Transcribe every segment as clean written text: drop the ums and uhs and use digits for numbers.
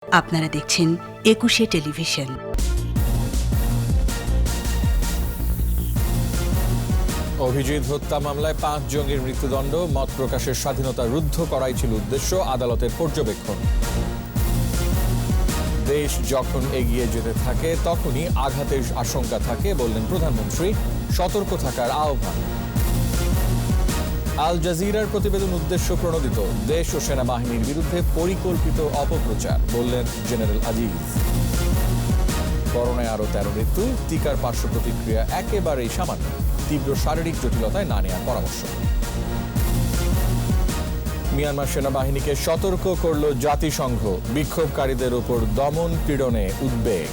আপনারা দেখছেন একুশে টেলিভিশন। অভিজিৎ হত্যা মামলায় 5 জঙ্গির মৃত্যুদণ্ড, মত প্রকাশের স্বাধীনতা রুদ্ধ করাই ছিল উদ্দেশ্য, আদালতের পর্যবেক্ষণ। দেশ যখন এগিয়ে যেতে থাকে তখনই আঘাতের আশঙ্কা থাকে বললেন প্রধানমন্ত্রী, সতর্ক থাকার আহ্বান। আল জাজিরার প্রতিবেদন উদ্দেশ্য প্রণোদিত, দেশ ও সেনাবাহিনীর বিরুদ্ধে পরিকল্পিত অপপ্রচার বললেন জেনারেল আজিজ। করোনায় আরো 13 মৃত্যু, টিকার পার্শ্ব প্রতিক্রিয়া একেবারেই সামান্য, তীব্র শারীরিক জটিলতায় না নেওয়ার পরামর্শ। মিয়ানমার সেনাবাহিনীকে সতর্ক করল জাতিসংঘ, বিক্ষোভকারীদের উপর দমন পীড়নে উদ্বেগ।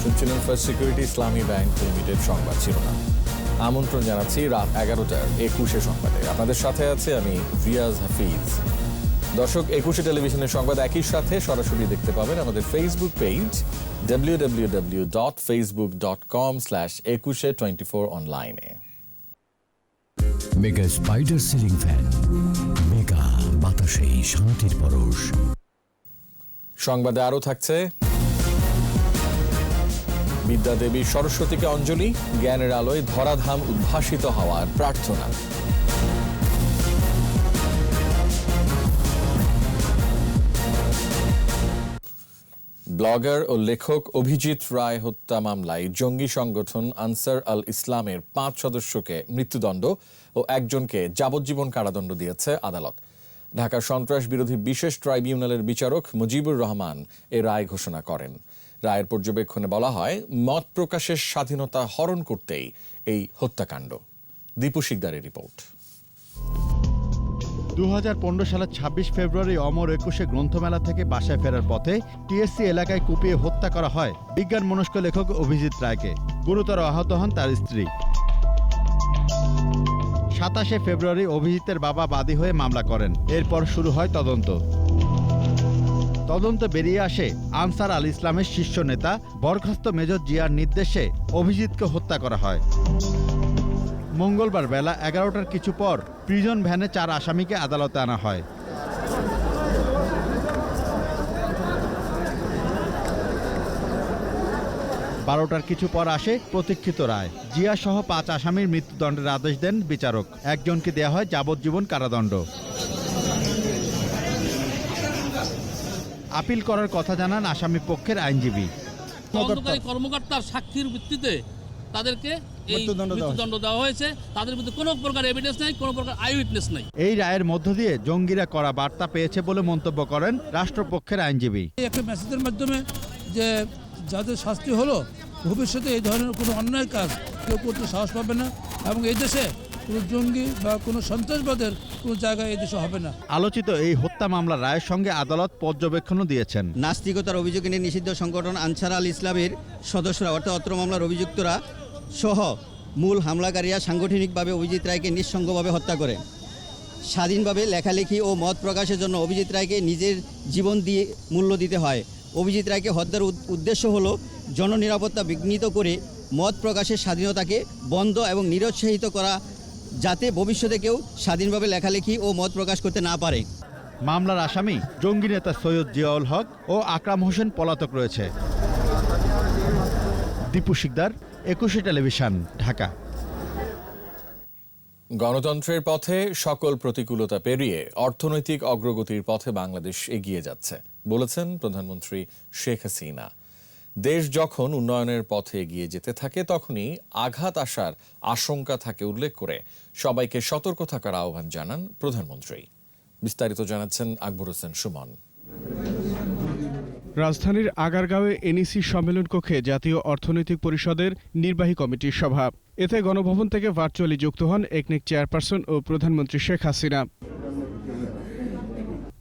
শুনছিলেন ফার্স্ট সিকিউরিটি ইসলামী ব্যাংক লিমিটেড সংবাদ শিরোনাম। আমন্ত্রণ জানাচ্ছি রাত 11টার একুশে সংবাদে। আপনাদের সাথে আছে আমি রিয়াজ হাফিজ। দর্শক, একুশে টেলিভিশনের সংবাদ একই সাথে সরাসরি দেখতে পাবেন আমাদের ফেসবুক পেজ www.facebook.com/ekushe24 অনলাইনে। Mega spider ceiling fan, mega বাতাসে শান্তির পরশ। সংবাদে আরও থাকছে, বিদ্যাদেবী সরস্বতীকে অঞ্জলি, জ্ঞানের আলোয় ধরাধাম উদ্ভাসিত হওয়ার প্রার্থনা। ব্লগার ও লেখক অভিজিৎ রায় হত্যা মামলায় জঙ্গি সংগঠন আনসার আল ইসলামের 5 সদস্যকে মৃত্যুদণ্ড ও একজনকে যাবজ্জীবন কারাদণ্ড দিয়েছে আদালত। ঢাকা সন্ত্রাস বিরোধী বিশেষ ট্রাইব্যুনালের বিচারক মুজিবুর রহমান এ রায় ঘোষণা করেন। রায়ের পর্যবেক্ষণে বলা হয়, মত প্রকাশের স্বাধীনতা হরণ করতেই এই হত্যাকাণ্ড। দীপু শিকদারের রিপোর্ট। 2015 সালের 26 ফেব্রুয়ারি অমর একুশে গ্রন্থমেলা থেকে বাসায় ফেরার পথে টিএসসি এলাকায় কুপিয়ে হত্যা করা হয় বিজ্ঞান মনস্ক লেখক অভিজিৎ রায়কে। গুরুতর আহত হন তার স্ত্রী। 27 ফেব্রুয়ারি অভিজিতের বাবা বাদী হয়ে মামলা করেন। এরপর শুরু হয় তদন্ত। তদন্ত বেরিয়ে আসে, আনসার আল ইসলামের শীর্ষ নেতা বরখাস্ত মেজর জিয়ার নির্দেশে অভিজিৎকে হত্যা করা হয়। মঙ্গলবার বেলা 11টার কিছু পর প্রিজন ভ্যানে 4 আসামিকে আদালতে আনা হয়। বারোটার কিছু পর আসে প্রতীক্ষিত রায়। জিয়া সহ 5 আসামির মৃত্যুদণ্ডের আদেশ দেন বিচারক। একজনকে দেয়া হয় যাবজ্জীবন কারাদণ্ড। আপিল করার কথা জানান আসামি পক্ষের আইনজীবী। তদন্তকারী কর্মকর্তার সাক্ষীর ভিত্তিতে তাদেরকে মৃত্যুদণ্ড দেওয়া হয়েছে। তাদের মধ্যে কোনো প্রকার এভিডেন্স নাই, কোনো প্রকার আই উইটনেস নাই। এই রায়ের মধ্য দিয়ে জঙ্গিরা করা বার্তা পেয়েছে বলে মন্তব্য করেন রাষ্ট্রপক্ষের আইনজীবী। একটা মেসেজের মাধ্যমে যে যাদের শাস্তি হলো, ভবিষ্যতে এই ধরনের কোনো অন্যায় কাজ কেউ করতে সাহস পাবে না, এবং এই দেশে কোনো জঙ্গি বা কোনো সন্ত্রাসবাদের কোনো জায়গায় এই দেশে হবে না। আলোচিত এই হত্যা মামলার রায়ের সঙ্গে আদালত পর্যবেক্ষণও দিয়েছেন। নাস্তিকতার অভিযোগ এনে নিষিদ্ধ সংগঠন আনসার আল ইসলামের সদস্যরা অর্থাৎ অত্র মামলার অভিযুক্তরা সহ মূল হামলাকারীরা সাংগঠনিকভাবে অভিজিৎ রায়কে নিঃসঙ্গভাবে হত্যা করে। স্বাধীনভাবে লেখালেখি ও মত প্রকাশের জন্য অভিজিৎ রায়কে নিজের জীবন দিয়ে মূল্য দিতে হয়। অভিজিৎ রায়কে হত্যার উদ্দেশ্য হলো জননিরাপত্তা বিঘ্নিত করে মত প্রকাশের স্বাধীনতাকে বন্ধ এবং নিরুৎসাহিত করা, যাতে ভবিষ্যতে কেউ স্বাধীনভাবে লেখালেখি ও মত প্রকাশ করতে না পারে। মামলার আসামি জঙ্গি নেতা সৈয়দ জিয়াউল হক ও আকরাম হোসেন পলাতক রয়েছে। দীপু শিকদার, একুশে টেলিভিশন, ঢাকা। গণতন্ত্রের পথে সকল প্রতিকূলতা পেরিয়ে অর্থনৈতিক অগ্রগতির পথে বাংলাদেশ এগিয়ে যাচ্ছে বলেছেন প্রধানমন্ত্রী শেখ হাসিনা। দেশ যখন উন্নয়নের পথে এগিয়ে যেতে থাকে তখনই আঘাত আসার আশঙ্কা থাকে উল্লেখ করে সবাইকে সতর্ক থাকার আহ্বান জানান প্রধানমন্ত্রী। বিস্তারিত জানাচ্ছেন আকবর হোসেন সুমন। রাজধানীর আগারগাঁওয়ে এনইসি সম্মেলন কক্ষে জাতীয় অর্থনৈতিক পরিষদের নির্বাহী কমিটির সভা। এতে গণভবন থেকে ভার্চুয়ালি যুক্ত হন একনেক চেয়ারপারসন ও প্রধানমন্ত্রী শেখ হাসিনা।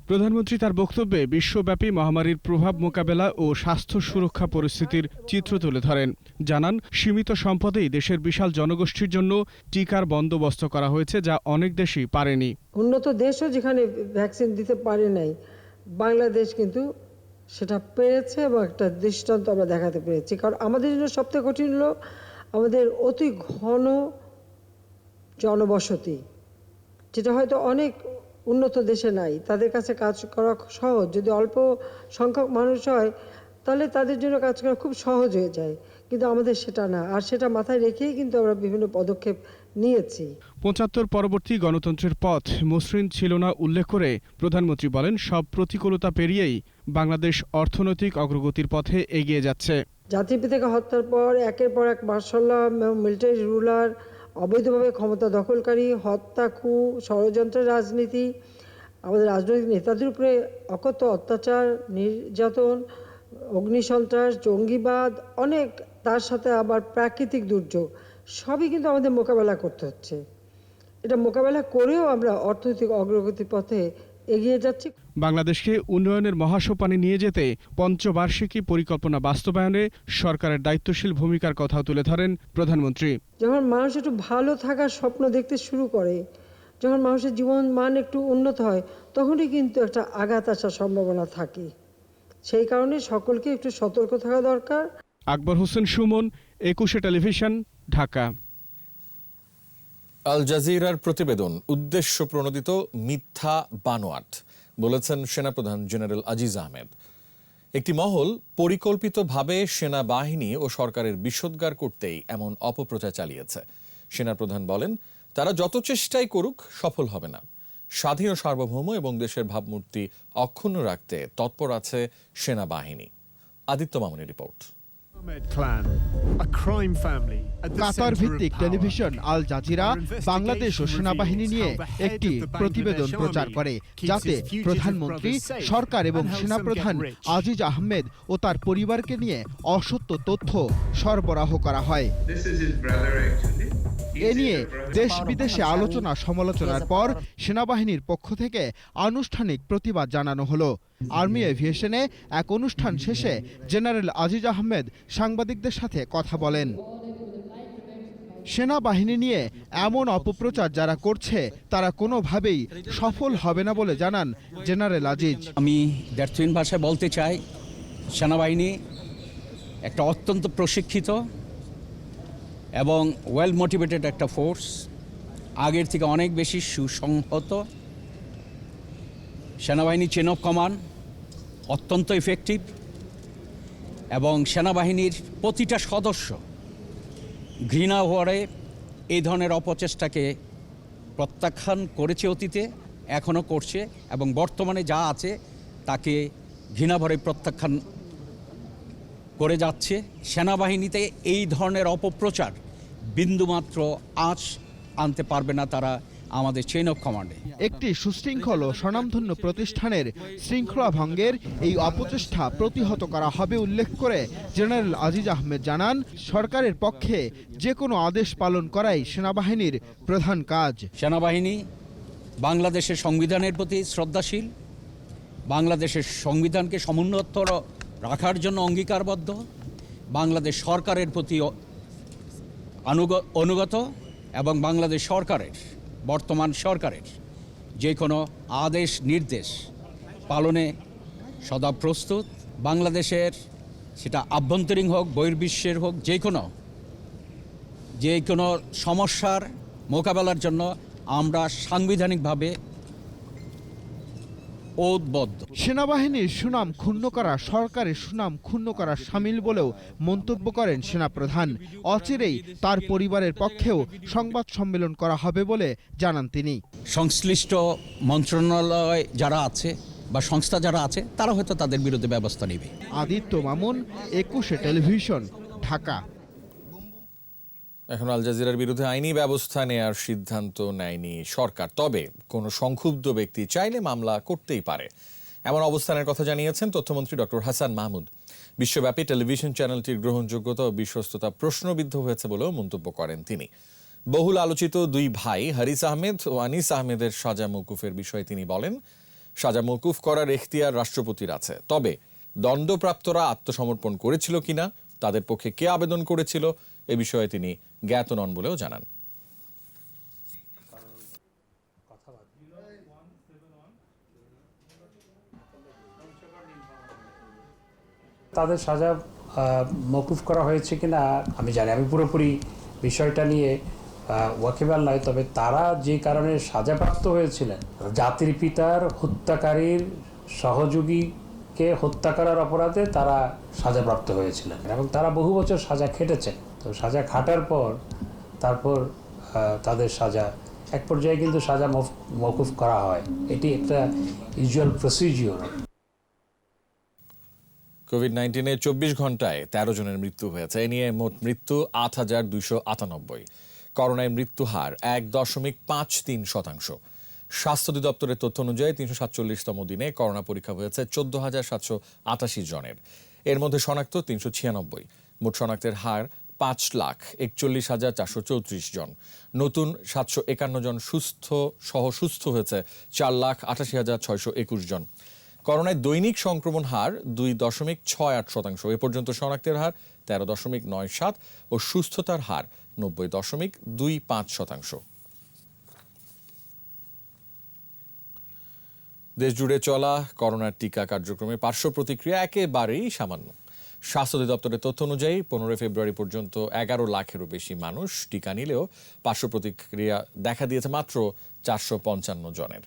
প্রধানমন্ত্রী তার বক্তব্যে বিশ্বব্যাপী মহামারীর প্রভাব মোকাবেলা ও স্বাস্থ্য সুরক্ষা পরিস্থিতির চিত্র তুলে ধরেন। জানান, সীমিত সম্পদেই দেশের বিশাল জনগোষ্ঠীর জন্য টিকার বন্দোবস্ত করা হয়েছে, যা অনেক দেশই পারেনি। উন্নত দেশও যেখানে ভ্যাকসিন দিতে পারে নাই, বাংলাদেশ কিন্তু সেটা পেরেছে এবং একটা দৃষ্টান্ত আমরা দেখাতে পেরেছি। কারণ আমাদের জন্য সবথেকে কঠিন হলো আমাদের অতি ঘন জনবসতি, যেটা হয়তো অনেক উন্নত দেশে নাই। তাদের কাছে কাজ করা সহজ, যদি অল্প সংখ্যক মানুষ হয় তাহলে তাদের জন্য কাজ করা খুব সহজ হয়ে যায়, কিন্তু আমাদের সেটা না। আর সেটা মাথায় রেখেই কিন্তু আমরা বিভিন্ন পদক্ষেপ নিয়েছি। ৭৫ পরবর্তী গণতন্ত্রের পথ মসৃণ ছিল না উল্লেখ করে প্রধানমন্ত্রী বলেন, সব প্রতিকূলতা পেরিয়েই বাংলাদেশ অর্থনৈতিক অগ্রগতির পথে এগিয়ে যাচ্ছে। জাতিপিতাকে হত্যার পর একের পর এক মার্শাল্লাহ মিলিটারি রুলার, অবৈধভাবে ক্ষমতা দখলকারী, হত্যা, কু, ষড়যন্ত্রের রাজনীতি, আমাদের রাজনৈতিক নেতাদের উপরে অকথ্য অত্যাচার, নির্যাতন, অগ্নিসন্ত্রাস, জঙ্গিবাদ, অনেক, তার সাথে আবার প্রাকৃতিক দুর্যোগ, সবই কিন্তু আমাদের মোকাবেলা করতে হচ্ছে। এটা মোকাবেলা করেও আমরা অর্থনৈতিক অগ্রগতির পথে এগিয়ে যাচ্ছি। বাংলাদেশকে উন্নয়নের মহাসোপানে নিয়ে যেতে পঞ্চবার্ষিকী পরিকল্পনা বাস্তবায়নে সরকারের দায়িত্বশীল ভূমিকার কথাও তুলে ধরেন প্রধানমন্ত্রী। যখন মানুষ একটু ভালো থাকার স্বপ্ন দেখতে শুরু করে, যখন মানুষের জীবন মান একটু উন্নত হয়, তখনই কিন্তু একটা আঘাত আসার সম্ভাবনা থাকে। সেই কারণে সকলকে একটু সতর্ক থাকা দরকার। আকবর হোসেন সুমন, ২১ টেলিভিশন, ঢাকা। আল জাজিরার প্রতিবেদন উদ্দেশ্য প্রণোদিত মিথ্যা বানোয়াট বলেছেন সেনাপ্রধান জেনারেল আজিজ আহমেদ। একটি মহল পরিকল্পিতভাবে সেনাবাহিনী ও সরকারের বিষোদ্গার করতেই এমন অপপ্রচার চালিয়েছে। সেনাপ্রধান বলেন, তারা যত চেষ্টাই করুক সফল হবে না। স্বাধীন ও সার্বভৌম এবং দেশের ভাবমূর্তি অক্ষুণ্ণ রাখতে তৎপর আছে সেনাবাহিনী। আদিত্য মামুনের রিপোর্ট। কাতার ভিত্তিক টেলিভিশন আল জাজিরা বাংলাদেশ ও সেনাবাহিনী নিয়ে একটি প্রতিবেদন প্রচার করে, যাতে প্রধানমন্ত্রী, সরকার এবং সেনাপ্রধান আজিজ আহমেদ ও তার পরিবারকে নিয়ে অসত্য তথ্য সরবরাহ করা হয়। এ নিয়ে দেশ বিদেশে আলোচনা সমালোচনার পর সেনাবাহিনীর পক্ষ থেকে আনুষ্ঠানিক প্রতিবাদ জানানো হলো। আর্মি এভিয়েশনে এক অনুষ্ঠান শেষে জেনারেল আজিজ আহমেদ সাংবাদিকদের সাথে কথা বলেন। সেনাবাহিনী নিয়ে এমন অপপ্রচার যারা করছে তারা কোনোভাবেই সফল হবে না বলে জানান জেনারেল আজিজ। আমি দ্ব্যর্থহীন ভাষায় বলতে চাই, সেনাবাহিনী একটা অত্যন্ত প্রশিক্ষিত এবং ওয়েল মোটিভেটেড একটা ফোর্স, আগের থেকে অনেক বেশি সুসংহত। সেনাবাহিনী চেন অফ কমান্ড অত্যন্ত ইফেক্টিভ এবং সেনাবাহিনীর প্রতিটা সদস্য ঘৃণা ভরে এই ধরনের অপচেষ্টাকে প্রত্যাখ্যান করেছে অতীতে, এখনও করছে এবং বর্তমানে যা আছে তাকে ঘৃণা ভরে প্রত্যাখ্যান করে যাচ্ছে। সেনাবাহিনীতে এই ধরনের অপপ্রচার বিন্দুমাত্র আঁচ আনতে পারবে না তারা আমাদের চেইন অফ কমান্ডে। একটি সুশৃঙ্খল ও স্বনামধন্য প্রতিষ্ঠানের শৃঙ্খলা ভঙ্গের এই অপচেষ্টা প্রতিহত করা হবে উল্লেখ করে জেনারেল আজিজ আহমেদ জানান, সরকারের পক্ষে যে কোনো আদেশ পালন করাই সেনাবাহিনীর প্রধান কাজ। সেনাবাহিনী বাংলাদেশের সংবিধানের প্রতি শ্রদ্ধাশীল, বাংলাদেশের সংবিধানকে সমুন্নত রাখার জন্য অঙ্গীকারবদ্ধ, বাংলাদেশ সরকারের প্রতি অনুগত এবং বাংলাদেশ সরকারের, বর্তমান সরকারের যে কোনো আদেশ নির্দেশ পালনে সদা প্রস্তুত। বাংলাদেশের সেটা আভ্যন্তরীণ হোক, বহির্বিশ্বের হোক, যে কোনো সমস্যার মোকাবেলার জন্য আমরা সাংবিধানিকভাবে ঐক্যবদ্ধ। সেনাবাহিনীর সুনাম ক্ষুণ্ণ করা সরকারের সুনাম ক্ষুণ্ণ করা শামিল বলেও মন্তব্য করেন সেনাপ্রধান। অচিরেই তার পরিবারের পক্ষেও সংবাদ সম্মেলন করা হবে বলে জানান তিনি। সংশ্লিষ্ট মন্ত্রণালয় যারা আছে বা সংস্থা যারা আছে তারা হয়তো তাদের বিরুদ্ধে ব্যবস্থা নেবে। আদিত্য মামুন, ২১ টেলিভিশন, ঢাকা। এখন আল জাজিরার বিরুদ্ধে আইনি ব্যবস্থা নেয়ার সিদ্ধান্ত নেয়নি সরকার, তবে কোনো সংক্ষুব্ধ ব্যক্তি চাইলে মামলা করতেই পারে, এমন অবস্থানের কথা জানিয়েছেন তথ্যমন্ত্রী ডক্টর হাসান মাহমুদ। বিশ্বব্যাপী টেলিভিশন চ্যানেলটির গ্রহণযোগ্যতা ও বিশ্বস্ততা প্রশ্নবিদ্ধ হয়েছে বলেও মন্তব্য করেন তিনি। বহুল আলোচিত দুই ভাই হারিস আহমেদ ও আনিস আহমেদের সাজা মওকুফের বিষয়ে তিনি বলেন, সাজা মওকুফ করার এখতিয়ার রাষ্ট্রপতির আছে, তবে দণ্ডপ্রাপ্তরা আত্মসমর্পণ করেছিল কিনা, তাদের পক্ষে কে আবেদন করেছিল, এ বিষয়ে তিনি জ্ঞাত নন বলেও জানান। তাদের সাজা মওকুফ করা হয়েছে কিনা আমি জানি, আমি পুরোপুরি বিষয়টা নিয়ে ওয়াকিবহাল নয়। তবে তারা যে কারণে সাজাপ্রাপ্ত হয়েছিলেন, জাতির পিতার হত্যাকারীর সহযোগীকে হত্যা করার অপরাধে তারা সাজাপ্রাপ্ত হয়েছিলেন এবং তারা বহু বছর সাজা খেটেছেন। তো সাজা খাটার পর তারপর তাদের সাজা এক পর্যায়ে কিন্তু সাজা মওকুফ করা হয়। এটি একটা ইউজুয়াল প্রসিডিওর। কোভিড-19-এ ২৪ ঘন্টায় ১৩ জনের মৃত্যু হয়েছে। এ নিয়ে মোট মৃত্যু ৮,২৯৮। করোনায় মৃত্যু হার ১.৫৩%। স্বাস্থ্য অধিদপ্তরের তথ্য অনুযায়ী ৩৪৭তম দিনে করোনা পরীক্ষা হয়েছে ১৪,৭৮৮ জনের। এর মধ্যে শনাক্ত ৩৯৬। মোট শনাক্তের হার ৫,৪১,৪৩৪ জন। নতুন ৭৫১ জন সুস্থ হয়েছে ৪,৮৮,৬২১ জন। করোনায় দৈনিক সংক্রমণ হার ২.৬৮%। এ পর্যন্ত শনাক্তের হার ১৩.৯৭ ও সুস্থতার হার ৯০.২৫%। দেশজুড়ে চলা করোনার টিকা কার্যক্রমে পার্শ্ব প্রতিক্রিয়া একেবারেই সামান্য। স্বাস্থ্য অধিদপ্তরের তথ্য অনুযায়ী ১৫ ফেব্রুয়ারি পর্যন্ত ১১ লাখেরও বেশি মানুষ টিকা নিলেও পার্শ্ব প্রতিক্রিয়া দেখা দিয়েছে মাত্র ৪৫৫ জনের।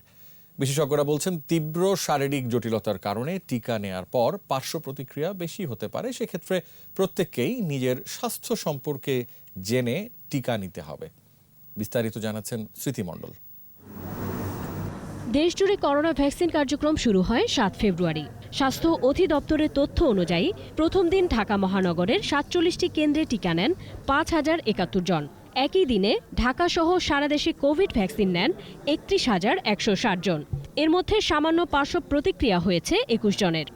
বিশেষজ্ঞরা বলছেন, তীব্র শারীরিক জটিলতার কারণে টিকা নেয়ার পর পার্শ্ব প্রতিক্রিয়া বেশি হতে পারে। সেক্ষেত্রে প্রত্যেককেই নিজের স্বাস্থ্য সম্পর্কে জেনে টিকা নিতে হবে। বিস্তারিত জানাচ্ছেন স্মৃতি মণ্ডল। দেশজুড়ে করোনা ভ্যাকসিন কার্যক্রম শুরু হয় ৭ ফেব্রুয়ারি। স্বাস্থ্য অধিদপ্তরের তথ্য অনুযায়ী প্রথম দিন ঢাকা মহানগরের ৪৭টি কেন্দ্রে টিকা নেন ৫,০৭১ জন। একই দিনে ঢাকাসহ সারা দেশে কোভিড ভ্যাকসিন নেন ৩১,১৬০ জন। এর মধ্যে সামান্য পার্শ্ব প্রতিক্রিয়া হয়েছে ২১ জনের।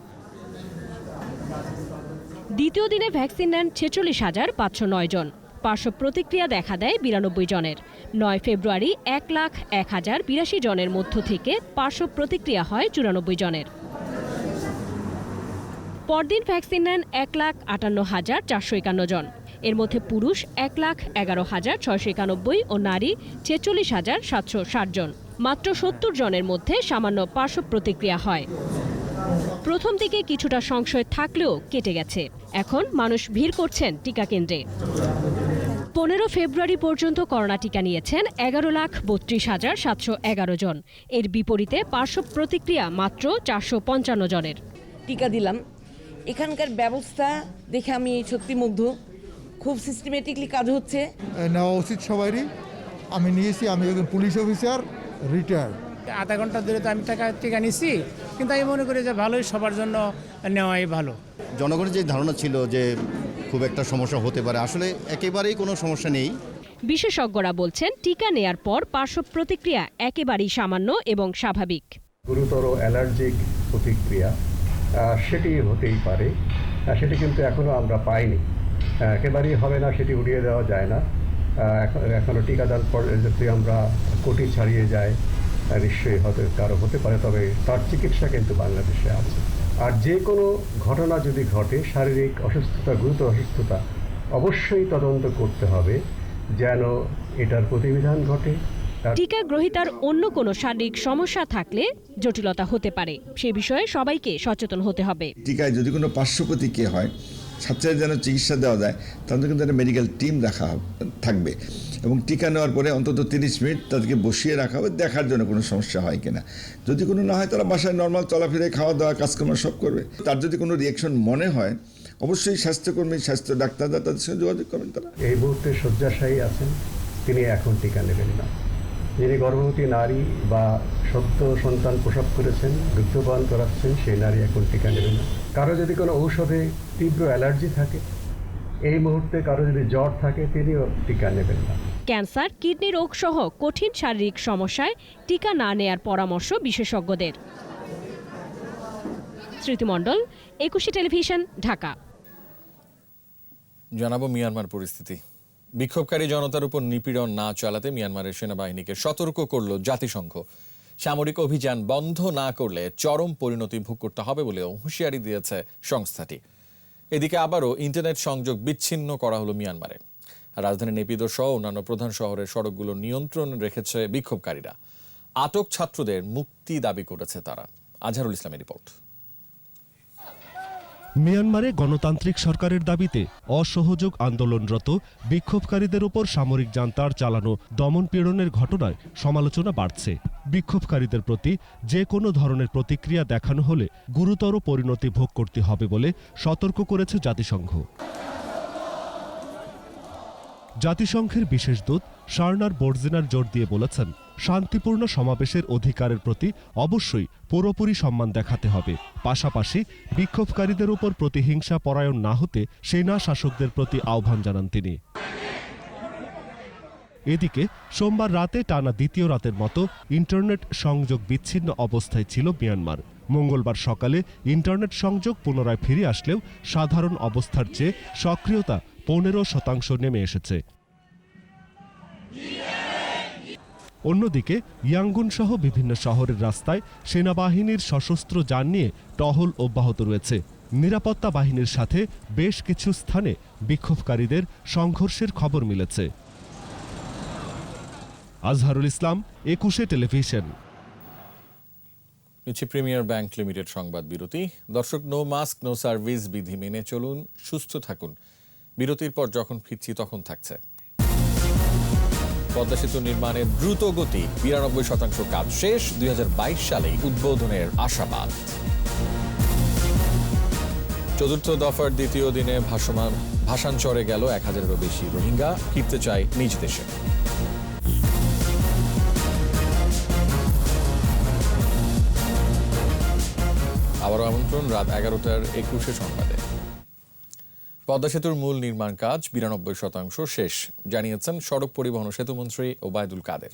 দ্বিতীয় দিনে ভ্যাকসিন নেন ৪৬,৫০৯ জন। পার্শ্ব প্রতিক্রিয়া দেখা দেয় ৯২ জনের। ৯ ফেব্রুয়ারি ১,০১,০৮২ জনের মধ্য থেকে পার্শ্ব প্রতিক্রিয়া হয় ৯৪ জনের। পরদিন ভ্যাকসিন নেন ১,৫৮,৪৫১ জন। এর মধ্যে পুরুষ ১,১১,৬৯১ ও নারী ৪৬,৭৬০ জন। মাত্র ৭০ জনের মধ্যে সামান্য পার্শ্ব প্রতিক্রিয়া হয়। প্রথম দিকে কিছুটা সংশয় থাকলেও কেটে গেছে। এখন মানুষ ভিড় করছেন টিকা কেন্দ্রে। ১৫ ফেব্রুয়ারি পর্যন্ত করোনা টিকা নিয়েছেন ১১,৩২,৭১১ জন। এর বিপরীতে পার্শ্ব প্রতিক্রিয়া মাত্র ৪৫৫ জনের। টিকা দিলাম, এখানকার ব্যবস্থা দেখে আমি সত্যি মুগ্ধ। খুব সিস্টেমেটিকলি কাজ হচ্ছে। নেওয়া উচিত সবারই। আমি নিয়েছি, আমি একজন পুলিশ অফিসার রিটায়ার্ড। আধা ঘন্টা ধরে তো আমি টিকা নিচ্ছি, কিন্তু আমি মনে করি যে ভালোই, সবার জন্য নেওয়াই ভালো। জনগণের যে ধারণা ছিল যে খুব একটা সমস্যা হতে পারে, আসলে একেবারেই কোনো সমস্যা নেই। বিশেষজ্ঞরা বলছেন, টিকা নেয়ার পর পার্শ্ব প্রতিক্রিয়া একেবারেই সামান্য এবং স্বাভাবিক। গুরুতর অ্যালার্জিক প্রতিক্রিয়া সেটি হতেই পারে, সেটি কিন্তু এখনো আমরা পাইনি। একেবারেই হবে না সেটি উড়িয়ে দেওয়া যায় না। এখনো টিকাদান পর যদি আমরা কোটি ছাড়িয়ে যায়, নিশ্চয়ই কারো হতে পারে, তবে তার চিকিৎসা কিন্তু বাংলাদেশে আছে। আর যে কোনো ঘটনা যদি ঘটে, শারীরিক অসুস্থতা, গুরুতর অসুস্থতা, অবশ্যই তদন্ত করতে হবে যেন এটার প্রতিবিধান ঘটে। টিকা গ্রহীতার অন্য কোনো শারীরিক সমস্যা থাকলে জটিলতা হতে পারে, সে বিষয়ে সবাইকে সচেতন হতে হবে। টিকায় যদি কোনো পার্শ্ব প্রতিক্রিয়া হয়, সাথে যেন চিকিৎসা দেওয়া যায়, তাদের কিন্তু একটা মেডিকেল টিম রাখা থাকবে এবং টিকা নেওয়ার পরে অন্তত ৩০ মিনিট তাদেরকে বসিয়ে রাখা হবে, দেখার জন্য কোনো সমস্যা হয় কিনা। যদি কোনো না হয়, তারা বাসায় নর্মাল চলাফেরা, খাওয়া দাওয়া, কাজকর্ম সব করবে। তার যদি কোনো রিয়াকশন মনে হয়, অবশ্যই স্বাস্থ্যকর্মী, স্বাস্থ্য ডাক্তাররা তাদের সঙ্গে যোগাযোগ করবেন। তারা এই মুহূর্তে শয্যাশায়ী আছেন, তিনি এখন টিকা নেবেন না। যিনি গর্ভবতী নারী বা সদ্য সন্তান প্রসব করেছেন, দুগ্ধপান করাচ্ছেন, সেই নারী এখন টিকা নেবেন না। কারো যদি কোনো ঔষধে তীব্র অ্যালার্জি থাকে, এই মুহূর্তে কারো যদি জ্বর থাকে, তিনিও টিকা নেবেন না। ক্যান্সার, কিডনি রোগ সহ কঠিন শারীরিক সমস্যায় টিকা না নেয়ার পরামর্শ বিশেষজ্ঞদের। স্মৃতি মণ্ডল, একুশে টেলিভিশন, ঢাকা। জানাবো মিয়ানমার পরিস্থিতি। বিক্ষোভকারী জনতার উপর নিপীড়ন না চালাতে মিয়ানমারের সেনাবাহিনীকে সতর্ক করল জাতিসংঘ। সামরিক অভিযান বন্ধ না করলে চরম পরিণতি ভোগ করতে হবে বলেও হুঁশিয়ারি দিয়েছে সংস্থাটি। এদিকে আবারও ইন্টারনেট সংযোগ বিচ্ছিন্ন করা হলো মিয়ানমারে। রাজধানী নেপিদো সহ অন্যান্য প্রধান শহরের সড়কগুলো নিয়ন্ত্রণে রেখেছে বিক্ষোভকারীরা। আটক ছাত্রদের মুক্তি দাবি করেছে তারা। আজহারুল ইসলামের রিপোর্ট। মিয়ানমারে গণতান্ত্রিক সরকারের দাবিতে অসহযোগ আন্দোলনরত বিক্ষোভকারীদের ওপর সামরিক জান্তার চালানো দমনপীড়নের ঘটনায় সমালোচনা বাড়ছে। বিক্ষোভকারীদের প্রতি যে কোনো ধরনের প্রতিক্রিয়া দেখানো হলে গুরুতর পরিণতি ভোগ করতে হবে বলে সতর্ক করেছে জাতিসংঘ। জাতিসংঘের বিশেষ দূত শার্নার বোর্জিনার জোর দিয়ে বলেছেন, শান্তিপূর্ণ সমাবেশের অধিকারের প্রতি অবশ্যই পুরোপুরি সম্মান দেখাতে হবে। পাশাপাশি বিক্ষোভকারীদের উপর প্রতিহিংসা পরায়ণ না হতে সেনা শাসকদের প্রতি আহ্বান জানান তিনি। এদিকে সোমবার রাতে টানা দ্বিতীয় রাতের মতো ইন্টারনেট সংযোগ বিচ্ছিন্ন অবস্থায় ছিল মিয়ানমার। মঙ্গলবার সকালে ইন্টারনেট সংযোগ পুনরায় ফিরে আসলেও সাধারণ অবস্থার চেয়ে সক্রিয়তা 15% নেমে এসেছে। অন্যদিকে ইয়াঙ্গুন সহ বিভিন্ন শহরের রাস্তায় সেনাবাহিনীর সশস্ত্র যান নিয়ে টহল অব্যাহত রয়েছে। নিরাপত্তা বাহিনীর সাথে বেশ কিছু স্থানে বিক্ষোভকারীদের সংঘর্ষের খবর মিলেছে। আজহারুল ইসলাম, 21 টেলিভিশন। নিচে প্রিমিয়ার ব্যাংক লিমিটেড সংবাদ বিরতি। দর্শক, নো মাস্ক নো সার্ভিস বিধি মেনে চলুন, সুস্থ থাকুন। বিরতির পর যখন ফিরছি তখন থাকছে পদ্মা সেতু নির্মাণের দ্রুত গতি, 92% কাজ শেষ, 2022 সালে উদ্বোধনের আশাবাদ। চতুর্থ দফার দ্বিতীয় দিনে ভাসান চরে গেল 1000-এরও বেশি রোহিঙ্গা, ফিরতে চায় নিজ দেশে। আবারও আমন্ত্রণ রাত 11টার 21 সংবাদে। পদ্মা সেতুর মূল নির্মাণ কাজ 92% শেষ, জানিয়েছেন সড়ক পরিবহন ও সেতুমন্ত্রী ওবায়দুল কাদের।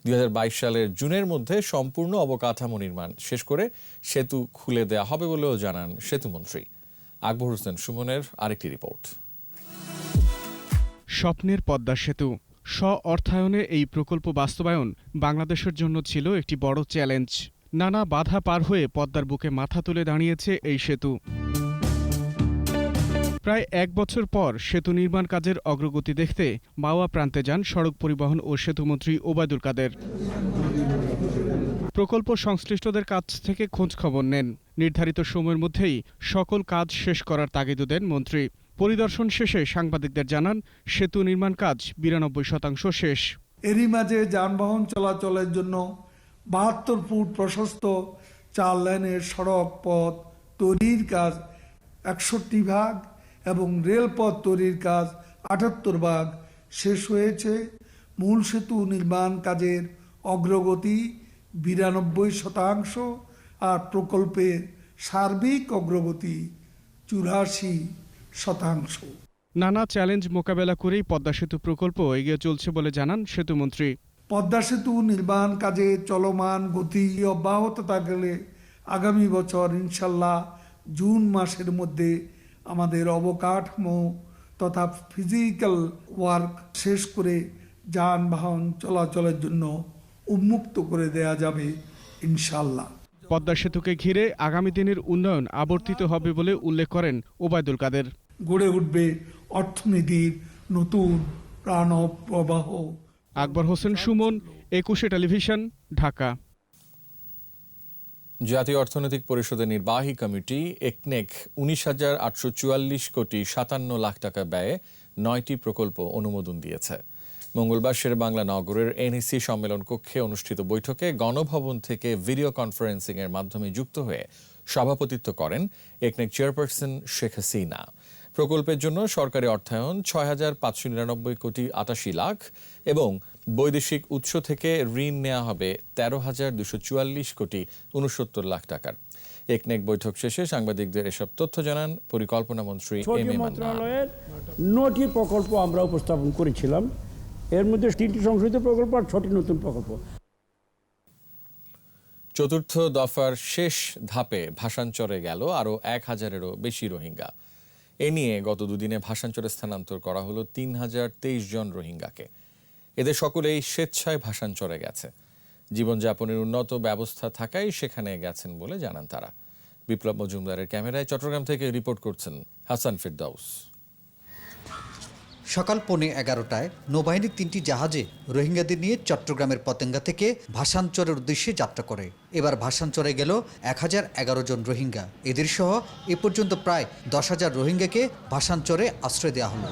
2022 সালের জুনের মধ্যে সম্পূর্ণ অবকাঠামো নির্মাণ শেষ করে সেতু খুলে দেয়া হবে বলেও জানান সেতুমন্ত্রী। আকবর হোসেন সুমনের আরেকটি রিপোর্ট। স্বপ্নের পদ্মা সেতু স্ব-অর্থায়নে এই প্রকল্প বাস্তবায়ন বাংলাদেশের জন্য ছিল একটি বড় চ্যালেঞ্জ। নানা বাধা পার হয়ে পদ্মার বুকে মাথা তুলে দাঁড়িয়েছে এই সেতু। প্রায় 1 বছর পর সেতু নির্মাণ কাজের অগ্রগতি দেখতে মাওয়া প্রান্তে যান সড়ক পরিবহন ও সেতুমন্ত্রী ওবায়দুল কাদের। প্রকল্প সংশ্লিষ্টদের কাছ থেকে খোঁজ খবর নেন। নির্ধারিত সময়ের মধ্যেই সকল কাজ শেষ করার তাগিদ দেন মন্ত্রী। পরিদর্শন শেষে সাংবাদিকদের জানান, সেতু নির্মাণ কাজ 92% শেষ। এরই মাঝে যানবাহন চলাচলের জন্য 72 ফুট প্রশস্ত 4 লেনের সড়ক পথ তৈরির কাজ 61 ভাগ এবং রেলপথ তৈরির কাজ 78 ভাগ শেষ হয়েছে। মূল সেতু নির্মাণ কাজের অগ্রগতি 92% আর প্রকল্পের সার্বিক অগ্রগতি 84%। নানা চ্যালেঞ্জ মোকাবেলা করেই পদ্মা সেতু প্রকল্প এগিয়ে চলছে বলে জানান সেতুমন্ত্রী। পদ্মা সেতু নির্মাণ কাজে চলমান গতি অব্যাহত থাকলে আগামী বছর ইনশাল্লাহ জুন মাসের মধ্যে আমাদের অবকাঠামো তথা ফিজিক্যাল ওয়ার্ক শেষ করে যানবাহন চলাচলের জন্য উন্মুক্ত করে দেয়া যাবে ইনশাল্লাহ। পদ্মা সেতুকে ঘিরে আগামী দিনের উন্নয়ন আবর্তিত হবে বলে উল্লেখ করেন ওবায়দুল কাদের। গড়ে উঠবে অর্থনীতির নতুন প্রাণ প্রবাহ। আকবর হোসেন সুমন, 21 টেলিভিশন, ঢাকা। জাতীয় অর্থনৈতিক পরিষদের নির্বাহী কমিটি একনেক 19,844 কোটি 57 লাখ টাকা ব্যয়ে 9টি প্রকল্প অনুমোদন দিয়েছে। মঙ্গলবার শেরেবাংলা নগরের এনইসি সম্মেলন কক্ষে অনুষ্ঠিত বৈঠকে গণভবন থেকে ভিডিও কনফারেন্সিং এর মাধ্যমে যুক্ত হয়ে সভাপতিত্ব করেন একনেক চেয়ারপারসন শেখ হাসিনা। প্রকল্পের জন্য সরকারি অর্থায়ন 6,599 কোটি 88 লাখ এবং বৈদেশিক উৎস থেকে ঋণ নেওয়া হবে 13,244 কোটি 69 লাখ টাকার। একনেক বৈঠক শেষে সাংবাদিকদের এসব তথ্য জানান পরিকল্পনা মন্ত্রী এম এ মন্ত্রণালয়ের 9টি প্রকল্প আমরা উপস্থাপন করেছিলাম। এর মধ্যে 3টি সংশোধিত প্রকল্প আর 6টি নতুন প্রকল্প। চতুর্থ দফার শেষ ধাপে ভাসানচরে গেল আরও 1000-এরও বেশি রোহিঙ্গা। এ নিয়ে গত দুদিনে ভাসানচরে স্থানান্তর করা হলো 3023 জন রোহিঙ্গাকে। এদের সকলেই স্বেচ্ছায় ভাসানচরে গেছে। জীবনযাপনের উন্নত ব্যবস্থা থাকায় সেখানে গেছেন বলে জানান তারা। বিপ্লব মজুমদারের ক্যামেরায় চট্টগ্রাম থেকে রিপোর্ট করছেন হাসান ফিরদাউস। সকাল 11:15টায় নৌবাহিনীর 3টি জাহাজে রোহিঙ্গাদের নিয়ে চট্টগ্রামের পতেঙ্গা থেকে ভাসানচরের উদ্দেশ্যে যাত্রা করে। এবার ভাসানচরে গেল 1011 জন রোহিঙ্গা। এদের সহ এ পর্যন্ত প্রায় 10,000 রোহিঙ্গাকে ভাসানচরে আশ্রয় দেওয়া হলো।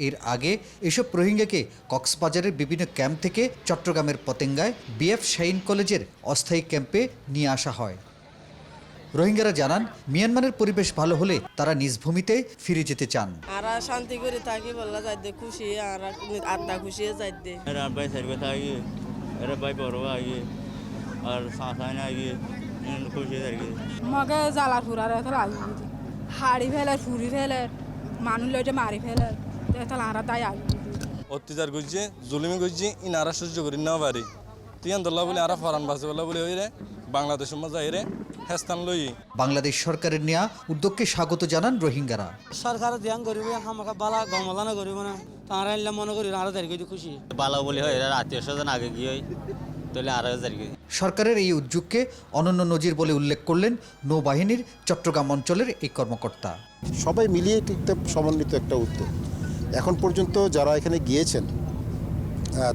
এর আগে এসব রোহিঙ্গাকে কক্সবাজারের বিভিন্ন ক্যাম্প থেকে চট্টগ্রামের পতেঙ্গায় বিএফ শাহীন কলেজের অস্থায়ী ক্যাম্পে নিয়ে আসা হয়। রোহিঙ্গারা জানান, মিয়ানমারের পরিবেশ ভালো হলে তারা নিজ ভূমিতে ফিরে যেতে চান। আর শান্তি করে থাকি বললা যাইতে খুশি আর আত্মা খুশি যাইতে এরা ভাই সাইকে থাকি এরা ভাই বড় আগে আর সাসায় না আগে খুশি থাকি মগে জ্বালা ফুরার এত লাগি হাড়ি ফেলে ফুরি ফেলে মানুষ লইতে মারি ফেলে এত আরা দায় আগে অত্যাচার করছে জুলুমি করছে ইনারা সহ্য করি না পারি তিয়ান দল্লা বলে আরা ফরান বাসে বলে বলে ওই রে বাংলাদেশের মজা এরে হেস্তান লই। বাংলাদেশ সরকারের নেওয়া উদ্যোগকে স্বাগত জানান রোহিঙ্গারা। সরকার ধ্যান করিবে আমাকে বালা গমলানো করিব না তারা এলে মনে করি আরো দেরি খুশি বালা বলি হয় এরা আত্মীয় স্বজন আগে গিয়ে তাহলে আরো দেরি। সরকারের এই উদ্যোগকে অনন্য নজির বলে উল্লেখ করলেন নৌবাহিনীর চট্টগ্রাম অঞ্চলের এই কর্মকর্তা। সবাই মিলিয়ে একটা সমন্বিত একটা উদ্যোগ। এখন পর্যন্ত যারা এখানে গিয়েছেন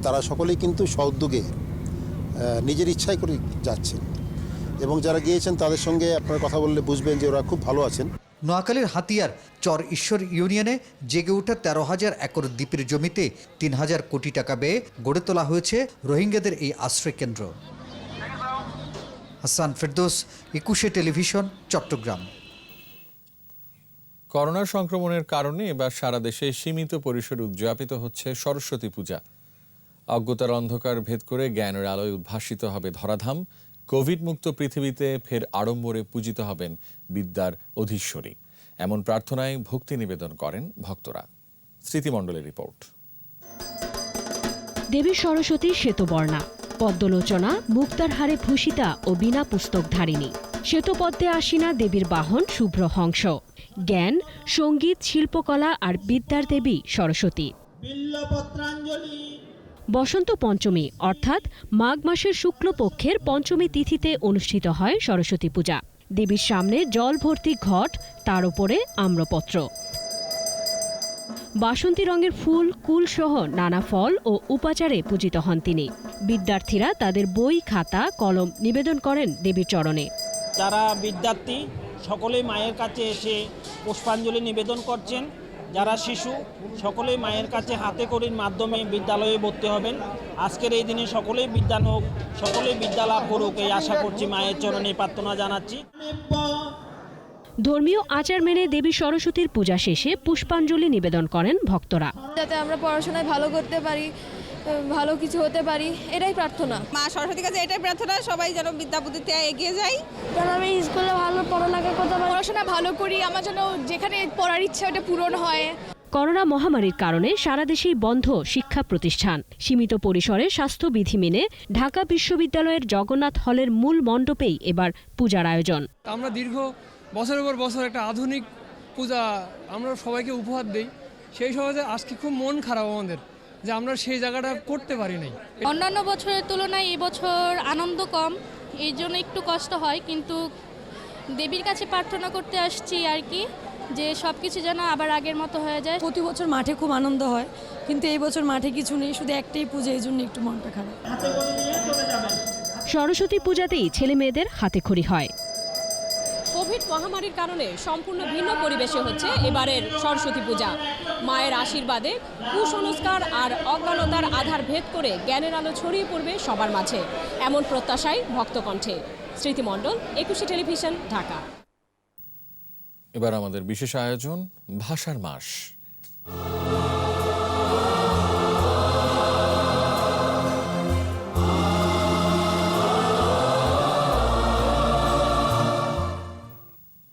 তারা সকলেই কিন্তু সউদ্যোগে নিজের ইচ্ছাই করে যাচ্ছেন এবং যারা গিয়েছেন তাদের সঙ্গে আপনারা কথা বললে বুঝবেন যে ওরা খুব ভালো আছেন। নোয়াখালীর হাতিয়ার চর ঈশ্বর ইউনিয়নে জেগে ওঠা 13,000 একর দ্বীপের জমিতে 3,000 কোটি টাকা ব্যয়ে গড়ে তোলা হয়েছে রোহিঙ্গাদের এই আশ্রয় কেন্দ্র। হাসান ফেরদৌস, 21 টেলিভিশন, চট্টগ্রাম। করোনা সংক্রমণের কারণে এবার সারা দেশে সীমিত পরিসরে উদযাপিত হচ্ছে সরস্বতী পূজা। অজ্ঞতার অন্ধকার ভেদ করে জ্ঞানের আলোয় উদ্ভাসিত হবে ধরাধাম। কোভিড মুক্ত পৃথিবীতে ফের আড়ম্বরে পূজিত হবেন বিদ্যার অধীশ্বরী, এমন প্রার্থনায় ভক্তি নিবেদন করেন ভক্তরা। স্মৃতিমণ্ডলের রিপোর্ট। দেবী সরস্বতী শ্বেতবর্ণা, পদ্মলোচনা, মুক্তার হারে ভূষিতা ও বিনা পুস্তকধারিণী। শ্বেতপদ্মে আসীনা দেবীর বাহন শুভ্র হংস। জ্ঞান, সঙ্গীত, শিল্পকলা আর বিদ্যার দেবী সরস্বতী। বসন্ত পঞ্চমী অর্থাৎ মাঘ মাসের শুক্লপক্ষের পঞ্চমী তিথিতে অনুষ্ঠিত হয় সরস্বতী পূজা। দেবীর সামনে জল ভর্তি ঘট, তার উপরে আম্রপত্র, বাসন্তী রঙের ফুল, কুলসহ নানা ফল ও উপাচারে পূজিত হন তিনি। বিদ্যার্থীরা তাদের বই, খাতা, কলম নিবেদন করেন দেবীর চরণে। যারা বিদ্যার্থী সকলেই মায়ের কাছে এসে পুষ্পাঞ্জলি নিবেদন করছেন। যারা শিশু সকলেই মায়ের কাছে হাতে কড়ির মাধ্যমে বিদ্যালয়ে ভর্তি হবেন। আজকের এই দিনে সকলেই বিদ্যান হোক, সকলেই বিদ্যা লাভ করুক এই আশা করছি, মায়ের চরণে প্রার্থনা জানাচ্ছি। ধর্মীয় আচার মেনে দেবী সরস্বতীর পূজা শেষে পুষ্পাঞ্জলি নিবেদন করেন ভক্তরা। যাতে আমরা পড়াশোনায় ভালো করতে পারি, ভালো কিছু হতে পারি, এটাই প্রার্থনা। মা সরস্বতীর কাছে এটাই প্রার্থনা, সবাই যেন বিদ্যা বুদ্ধিতে এগিয়ে যায়। যেন আমি স্কুলে ভালো পড়ালেখা করতে পারি, পড়াশোনা ভালো করি, আমার যেন যেখানে পড়ার ইচ্ছা ওটা পূরণ হয়। করোনা মহামারীর কারণে সারা দেশেই বন্ধ শিক্ষা প্রতিষ্ঠান। সীমিত পরিসরে স্বাস্থ্যবিধি মেনে ঢাকা বিশ্ববিদ্যালয়ের জগন্নাথ হলের মূল মণ্ডপেই এবার পূজার আয়োজন। আমরা দীর্ঘ বছরের পর বছর একটা আধুনিক পূজা আমরা সবাইকে উপহার দিই, সেই সময় আজকে খুব মন খারাপ আমাদের যে আমরা সেই জায়গাটা করতে পারি নাই। অন্যান্য বছরের তুলনায় এবছর আনন্দ কম, এই জন্য একটু কষ্ট হয়, কিন্তু দেবীর কাছে প্রার্থনা করতে আসছি আর কি, যে সব কিছু যেন আবার আগের মতো হয়ে যায়। প্রতি বছর মাঠে খুব আনন্দ হয়, কিন্তু এই বছর মাঠে কিছু নেই, শুধু একটাই পূজা, এই জন্য একটু মনটা খারাপ। সরস্বতী পূজাতেই ছেলে মেয়েদের হাতেখড়ি হয়। কোভিড মহামারীর কারণে সম্পূর্ণ ভিন্ন পরিবেশে হচ্ছে এবারের সরস্বতী পূজা। মায়ের আশীর্বাদে কুসংস্কার আর অজ্ঞানতার আধার ভেদ করে জ্ঞানের আলো ছড়িয়ে পড়বে সবার মাঝে, এমন প্রত্যাশাই ভক্তকণ্ঠে। স্মৃতিমণ্ডল, 21 টেলিভিশন, ঢাকা। এবার আমাদের বিশেষ আয়োজন ভাষার মাস।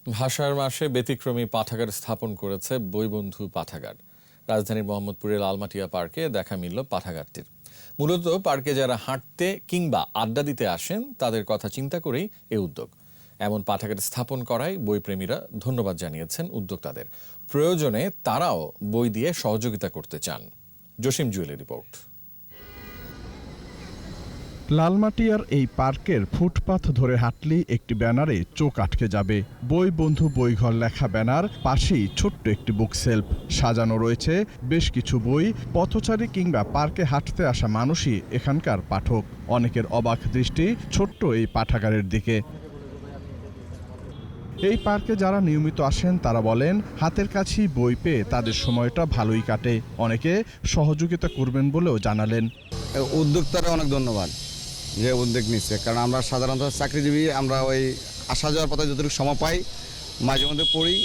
ভাষার মাসে ব্যতিক্রমী পাঠাগার স্থাপন করেছে বইবন্ধু পাঠাগার। রাজধানীর মোহাম্মদপুরের লালমাটিয়া পার্কে দেখা মিলল পাঠাগারটির। মূলত পার্কে যারা হাঁটতে কিংবা আড্ডা দিতে আসেন তাদের কথা চিন্তা করেই এই উদ্যোগ। এমন পাঠাগার স্থাপন করায় বইপ্রেমীরা ধন্যবাদ জানিয়েছেন উদ্যোক্তাদের। প্রয়োজনে তারাও বই দিয়ে সহযোগিতা করতে চান। জসিম জুয়েলের রিপোর্ট। লালমাটিয়ার এই পার্কের ফুটপাথ ধরে হাঁটলেই একটি ব্যানারে চোখ আটকে যাবে। বই বন্ধু বইঘর লেখা ব্যানার, পাশেই ছোট্ট একটি বুক সেলফ। সাজানো রয়েছে বেশ কিছু বই। পথচারী কিংবা পার্কে হাঁটতে আসা মানুষই এখানকার পাঠক। অনেকের অবাক দৃষ্টি ছোট্ট এই পাঠাগারের দিকে। এই পার্কে যারা নিয়মিত আসেন তারা বলেন, হাতের কাছেই বই পেয়ে তাদের সময়টা ভালোই কাটে। অনেকে সহযোগিতা করবেন বলেও জানালেন। উদ্যোক্তারা অনেক ধন্যবাদ যে উদ্যোগ নিচ্ছে, কারণ আমরা সাধারণত চাকরিজীবী, আমরা ওই আসা যাওয়ার পথে যতটুকু সময় পাই মাঝে মধ্যে পড়ি,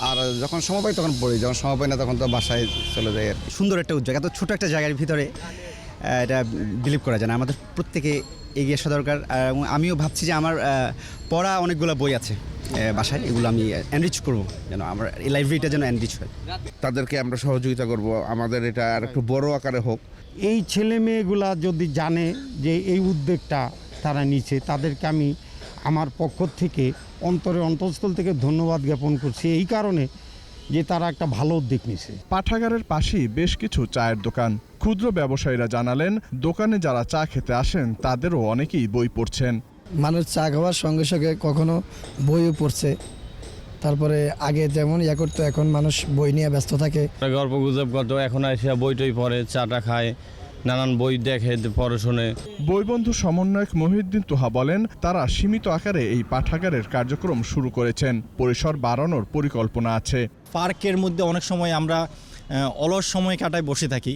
আর যখন সময় পাই তখন পড়ি, যখন সময় পাই না তখন তো বাসায় চলে যাই। আর সুন্দর একটা উদ্যোগ, এত ছোট একটা জায়গার ভিতরে এটা বিলিভ করা যায় না। আমাদের প্রত্যেকে এগিয়ে আসা দরকার। এবং আমিও ভাবছি যে আমার পড়া অনেকগুলো বই আছে বাসায়, এগুলো আমি এনরিচ করবো, যেন আমার এই লাইব্রেরিটা যেন এনরিচ হয়। তাদেরকে আমরা সহযোগিতা করব, আমাদের এটা আর একটু বড় আকারে হোক। এই ছেলে মেয়েগুলা যদি জানে যে এই উদ্যোগটা তারা নিচ্ছে, তাদেরকে আমি আমার পক্ষ থেকে অন্তঃস্থল থেকে ধন্যবাদ জ্ঞাপন করছি, এই কারণে যে তারা একটা ভালো উদ্যোগ নিচ্ছে। পাঠাগারের পাশেই বেশ কিছু চায়ের দোকান। ক্ষুদ্র ব্যবসায়ীরা জানালেন, দোকানে যারা চা খেতে আসেন তাদেরও অনেকেই বই পড়ছেন। মানুষ চা খাওয়ার সঙ্গে সঙ্গে কখনো বইও পড়ছে। তারপরে আগে যেমন ইয়া করতো, এখন মানুষ বই নিয়ে ব্যস্ত থাকে। গল্প গুজব করতো, এখন এসে বইটই পড়ে, চাটা খায়, নানান বই দেখে, পড়ে শোনে। বইবন্ধু সমন্বয়ক মহিউদ্দিন তোহা বলেন, তারা সীমিত আকারে এই পাঠাগারের কার্যক্রম শুরু করেছেন। পরিসর বাড়ানোর পরিকল্পনা আছে। পার্কের মধ্যে অনেক সময় আমরা অলস সময় কাটায় বসে থাকি,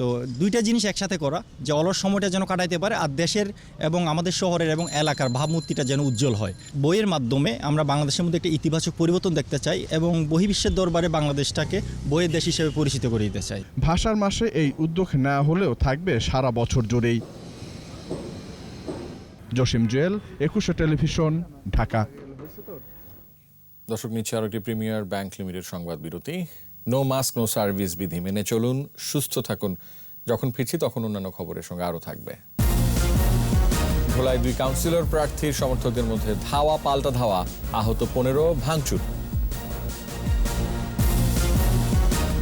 তো দুইটা জিনিস একসাথে করা, যে অলস সময়টা যেন কাটাইতে পারে, আর দেশের এবং আমাদের শহরের এবং এলাকার ভাবমূর্তিটা যেন উজ্জ্বল হয়। বইয়ের মাধ্যমে আমরা বাংলাদেশের মধ্যে একটা ইতিবাচক পরিবর্তন দেখতে চাই এবং বহির্বিশ্বের দরবারে বাংলাদেশটাকে বইয়ের দেশ হিসেবে পরিচিত করে দিতে চাই। ভাষার মাসে এই উদ্যোগ নেওয়া হলেও থাকবে সারা বছর জুড়েই। জসিম জুয়েল, 21 টেলিভিশন, ঢাকা। দর্শক, নিচ্ছে আরো একটি প্রিমিয়ার ব্যাংক লিমিটেড সংবাদ বিরতি। নো মাস্ক নো সার্ভিস বিধি মেনে চলুন, সুস্থ থাকুন। যখন ফিরছি তখন অন্যান্য খবরের সঙ্গে আরও থাকবে। ভোলায় 2 কাউন্সিলর প্রার্থীর সমর্থকদের মধ্যে ধাওয়া পাল্টা ধাওয়া, আহত 15, ভাঙচুর।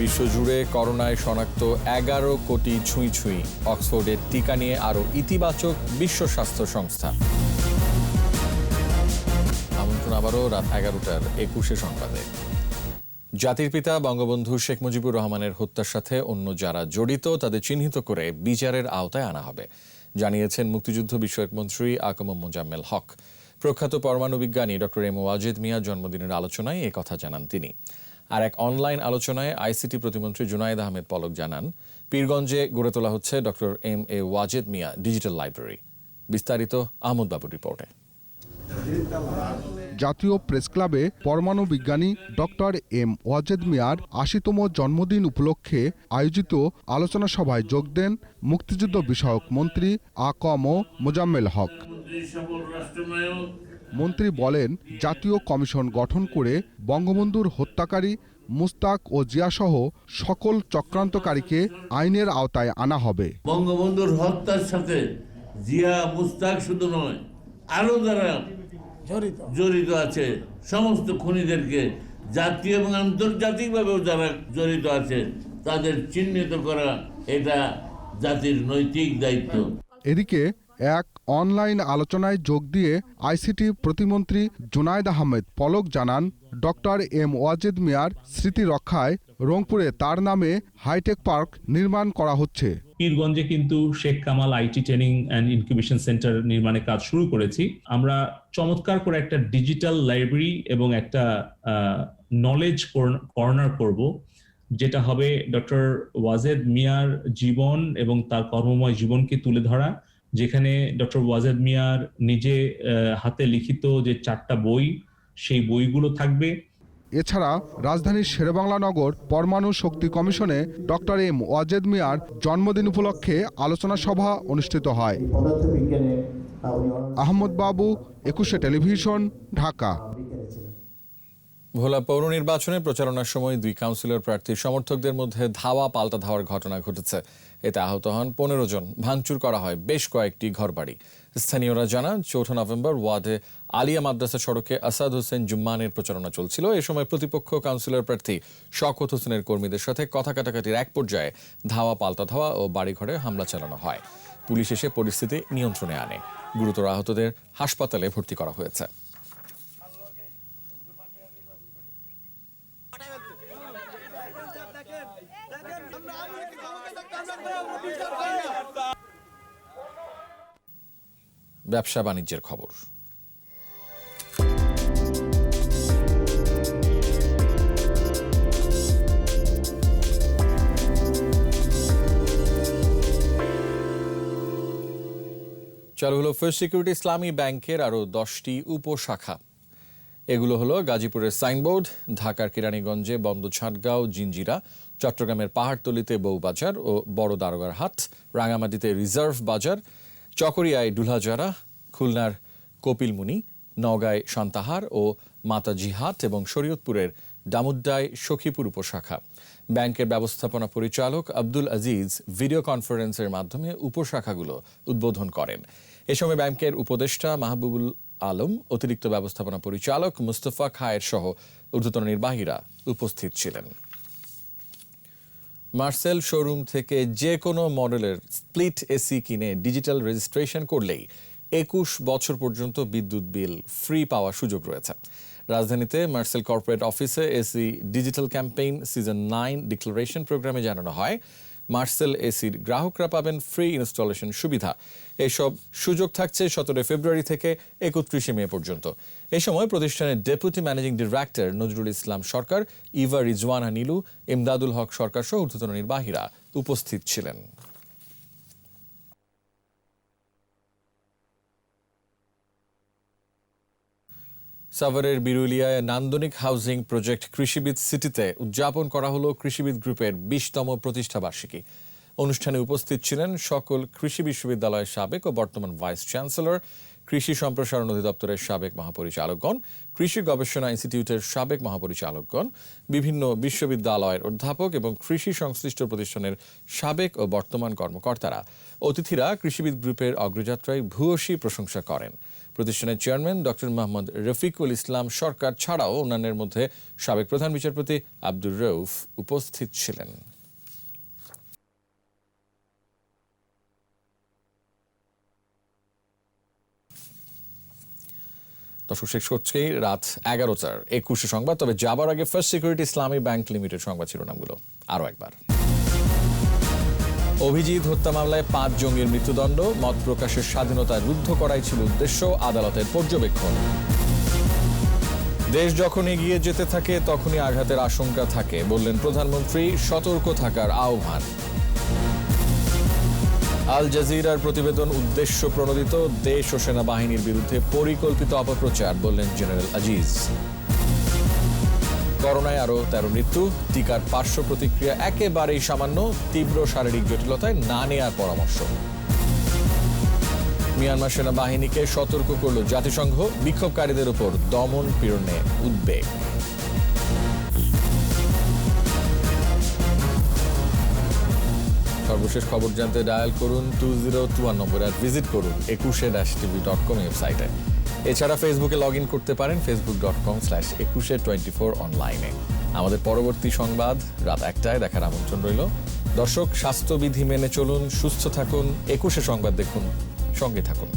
বিশ্বজুড়ে করোনায় শনাক্ত 11 কোটি ছুঁই ছুঁই। অক্সফোর্ডের টিকা নিয়ে আরও ইতিবাচক বিশ্ব স্বাস্থ্য সংস্থা। আমন্ত্রণ আবারও রাত 11টার 21 সংবাদে। জাতির পিতা বঙ্গবন্ধু শেখ মুজিবুর রহমানের হত্যার সাথে অন্য যারা জড়িত তাদের চিহ্নিত করে বিচারের আওতায় আনা হবে, জানিয়েছেন মুক্তিযুদ্ধ বিষয়ক মন্ত্রী আকম মোজাম্মেল হক। প্রখ্যাত পরমাণু বিজ্ঞানী ডক্টর এম ওয়াজেদ মিয়া জন্মদিনের আলোচনায় এ কথা জানান তিনি। আর এক অনলাইন আলোচনায় আইসিটি প্রতিমন্ত্রী জুনায়েদ আহমেদ পলক জানান, পীরগঞ্জে গড়ে তোলা হচ্ছে doctor M A Wazed Miah digital library. বিস্তারিত আহমদ বাবুর রিপোর্টে। জাতীয় প্রেস ক্লাবে পরমাণু বিজ্ঞানী ডক্টর এম ওয়াজেদ মিয়ার ৮০তম জন্মদিন উপলক্ষে আয়োজিত আলোচনা সভায় যোগ দেন মুক্তিযুদ্ধ বিষয়ক মন্ত্রী আকম মোজাম্মেল হক। মন্ত্রী বলেন, জাতীয় কমিশন গঠন করে বঙ্গবন্ধুর হত্যাকারী মুস্তাক ও জিয়াসহ সকল চক্রান্তকারীকে আইনের আওতায় আনা হবে। বঙ্গবন্ধুর হত্যার সাথে জিয়া মুস্তাক শুধু নয়, আরো যারা জড়িত আছে সমস্ত খুনিদেরকে জাতীয় এবং আন্তর্জাতিকভাবেও যারা জড়িত আছে তাদের চিহ্নিত করা এটা জাতির নৈতিক দায়িত্ব। এদিকে এক অনলাইন আলোচনায় যোগ দিয়ে আইসিটি প্রতিমন্ত্রী জুনায়েদ আহমেদ পলক জানান, ডক্টর এম ওয়াজেদ মিয়ার স্মৃতি রক্ষায় রংপুরে তার নামে হাইটেক পার্ক নির্মাণ করা হচ্ছে। পীরগঞ্জে কিন্তু Sheikh Kamal IT training and incubation centre নির্মাণের কাজ শুরু করেছি। আমরা চমৎকার করে একটা ডিজিটাল লাইব্রেরি এবং একটা নলেজ কর্নার করব, যেটা হবে ডক্টর ওয়াজেদ মিয়ার জীবন এবং তার কর্মময় জীবনকে তুলে ধরা, যেখানে ডক্টর ওয়াজেদ মিয়ার নিজে হাতে লিখিত যে 4টা বই, সেই বইগুলো থাকবে। এছাড়া রাজধানীর শেরেবাংলা নগর পরমাণু শক্তি কমিশনে ডক্টর এম ওয়াজেদ মিয়ার জন্মদিন উপলক্ষে আলোচনা সভা অনুষ্ঠিত হয়। আহমদ বাবু, 21 টেলিভিশন, ঢাকা। ভোলা পৌর নির্বাচনে প্রচারণার সময় 2 কাউন্সিলর প্রার্থীর সমর্থকদের মধ্যে ধাওয়া পাল্টা ধাওয়ার ঘটনা ঘটেছে। এতে আহত হন 15 জন। ভাঙচুর করা হয় বেশ কয়েকটি ঘরবাড়ি। স্থানীয়রা জানান, 4 নভেম্বর ওয়ার্ডে আলিয়া মাদ্রাসা সড়কে আসাদ হোসেন জুম্মানের প্রচারণা চলছিল। এ সময় প্রতিপক্ষ কাউন্সিলর প্রার্থী শওকত হোসেনের কর্মীদের সাথে কথা কাটাকাটির এক পর্যায়ে ধাওয়া পাল্টা ধাওয়া ও বাড়িঘরে হামলা চালানো হয়। পুলিশ এসে পরিস্থিতি নিয়ন্ত্রণে আনে। গুরুতর আহতদের হাসপাতালে ভর্তি করা হয়েছে। ব্যবসা বাণিজ্যের খবর। চালু হলো ফার্স্ট সিকিউরিটি ইসলামী ব্যাংকের আরও 10টি উপশাখা। এগুলো হলো গাজীপুরের সাইনবোর্ড, ঢাকার কেরানীগঞ্জে বন্দছাটগাঁও জিঞ্জিরা, চট্টগ্রামের পাহাড়তলিতে বউবাজার ও বড় দারোগার হাট, রাঙামাটিতে রিজার্ভ বাজার, চকরিয়ায় ডুলাজারা, খুলনার কপিলমুনি, নওগাঁয় সান্তাহার ও মাতাজিহাট এবং শরীয়তপুরের ডামুড্ডায় সখীপুর উপশাখা। ব্যাংকের ব্যবস্থাপনা পরিচালক আব্দুল আজিজ ভিডিও কনফারেন্সের মাধ্যমে উপশাখাগুলো উদ্বোধন করেন। এ সময় ব্যাংকের উপদেষ্টা মাহবুবুল আলম, অতিরিক্ত ব্যবস্থাপনা পরিচালক মুস্তফা খায়ের সহ ঊর্ধ্বতন নির্বাহীরা উপস্থিত ছিলেন। মার্সেল শোরুম থেকে যে কোনো মডেলের স্প্লিট এসি কিনে ডিজিটাল রেজিস্ট্রেশন করলেই 21 বছর পর্যন্ত বিদ্যুৎ বিল ফ্রি পাওয়ার সুযোগ রয়েছে। রাজধানীতে মার্সেল কর্পোরেট অফিসে AC digital campaign season 9 declaration প্রোগ্রামে জানানো হয়, মার্সেল এসির গ্রাহকরা পাবেন ফ্রি ইনস্টলেশন সুবিধা। এসব সুযোগ থাকছে 17 ফেব্রুয়ারি থেকে 31 মে পর্যন্ত। এ সময় প্রতিষ্ঠানের deputy managing director Nazrul Islam সরকার, ইভা রিজওয়ানা নীলু, ইমদাদুল হক সরকার সহ ঊর্ধ্বতন নির্বাহীরা উপস্থিত ছিলেন। সাভারের বিরুলিয়ায় নান্দনিক হাউজিং প্রজেক্ট কৃষিবিদ সিটিতে উদযাপন করা হলো কৃষিবিদ গ্রুপের 20তম প্রতিষ্ঠা বার্ষিকী। অনুষ্ঠানে উপস্থিত ছিলেন সকল কৃষি বিশ্ববিদ্যালয়ের সাবেক ও বর্তমান ভাইস চ্যান্সেলর, কৃষি সম্প্রসারণ অধিদপ্তরের সাবেক মহাপরিচালকগণ, কৃষি গবেষণা ইনস্টিটিউটের সাবেক মহাপরিচালকগণ, বিভিন্ন বিশ্ববিদ্যালয়ের অধ্যাপক এবং কৃষি সংশ্লিষ্ট প্রতিষ্ঠানের সাবেক ও বর্তমান কর্মকর্তারা। অতিথিরা কৃষিবিদ গ্রুপের অগ্রযাত্রায় ভূয়সী প্রশংসা করেন। প্রতিষ্ঠানের চেয়ারম্যান ডক্টর মোহাম্মদ রফিকুল ইসলাম সরকার ছাড়াও অন্যান্যের মধ্যে সাবেক প্রধান বিচারপতি আব্দুর রউফ উপস্থিত ছিলেন। দর্শক, শেষ হচ্ছে রাত 11টার 21 সংবাদ। তবে যাবার আগে ফার্স্ট সিকিউরিটি ইসলামী ব্যাংক লিমিটেড সংবাদ শিরোনামগুলো আরও একবার। অভিজিৎ হত্যা মামলায় 5 জঙ্গির মৃত্যুদণ্ড, মত প্রকাশের স্বাধীনতা রুদ্ধ করাই ছিল উদ্দেশ্য, আদালতের পর্যবেক্ষণ। দেশ যখন এগিয়ে যেতে থাকে তখনই আঘাতের আশঙ্কা থাকে, বললেন প্রধানমন্ত্রী, সতর্ক থাকার আহ্বান। আল জাজিরার প্রতিবেদন উদ্দেশ্য প্রণোদিত, দেশ ও সেনাবাহিনীর বিরুদ্ধে পরিকল্পিত অপপ্রচার, বললেন জেনারেল আজিজ। করোনায় আরও 13 মৃত্যু, টিকার পার্শ্ব প্রতিক্রিয়া একেবারেই সামান্য, তীব্র শারীরিক জটিলতায় না নেয়ার পরামর্শ। মিয়ানমার সেনাবাহিনীকে সতর্ক করল জাতিসংঘ, বিক্ষোভকারীদের উপর দমন পীড়নে উদ্বেগ। সর্বশেষ খবর জানতে ডায়াল করুন 2021 নম্বরে আর ভিজিট করুন 21-tv.com ওয়েবসাইটে। এছাড়া ফেসবুকে লগ ইন করতে পারেন facebook.com/2124 অনলাইনে। আমাদের পরবর্তী সংবাদ রাত 1টায় দেখার আমন্ত্রণ রইল। দর্শক, স্বাস্থ্যবিধি মেনে চলুন, সুস্থ থাকুন, 21 সংবাদ দেখুন, সঙ্গে থাকুন।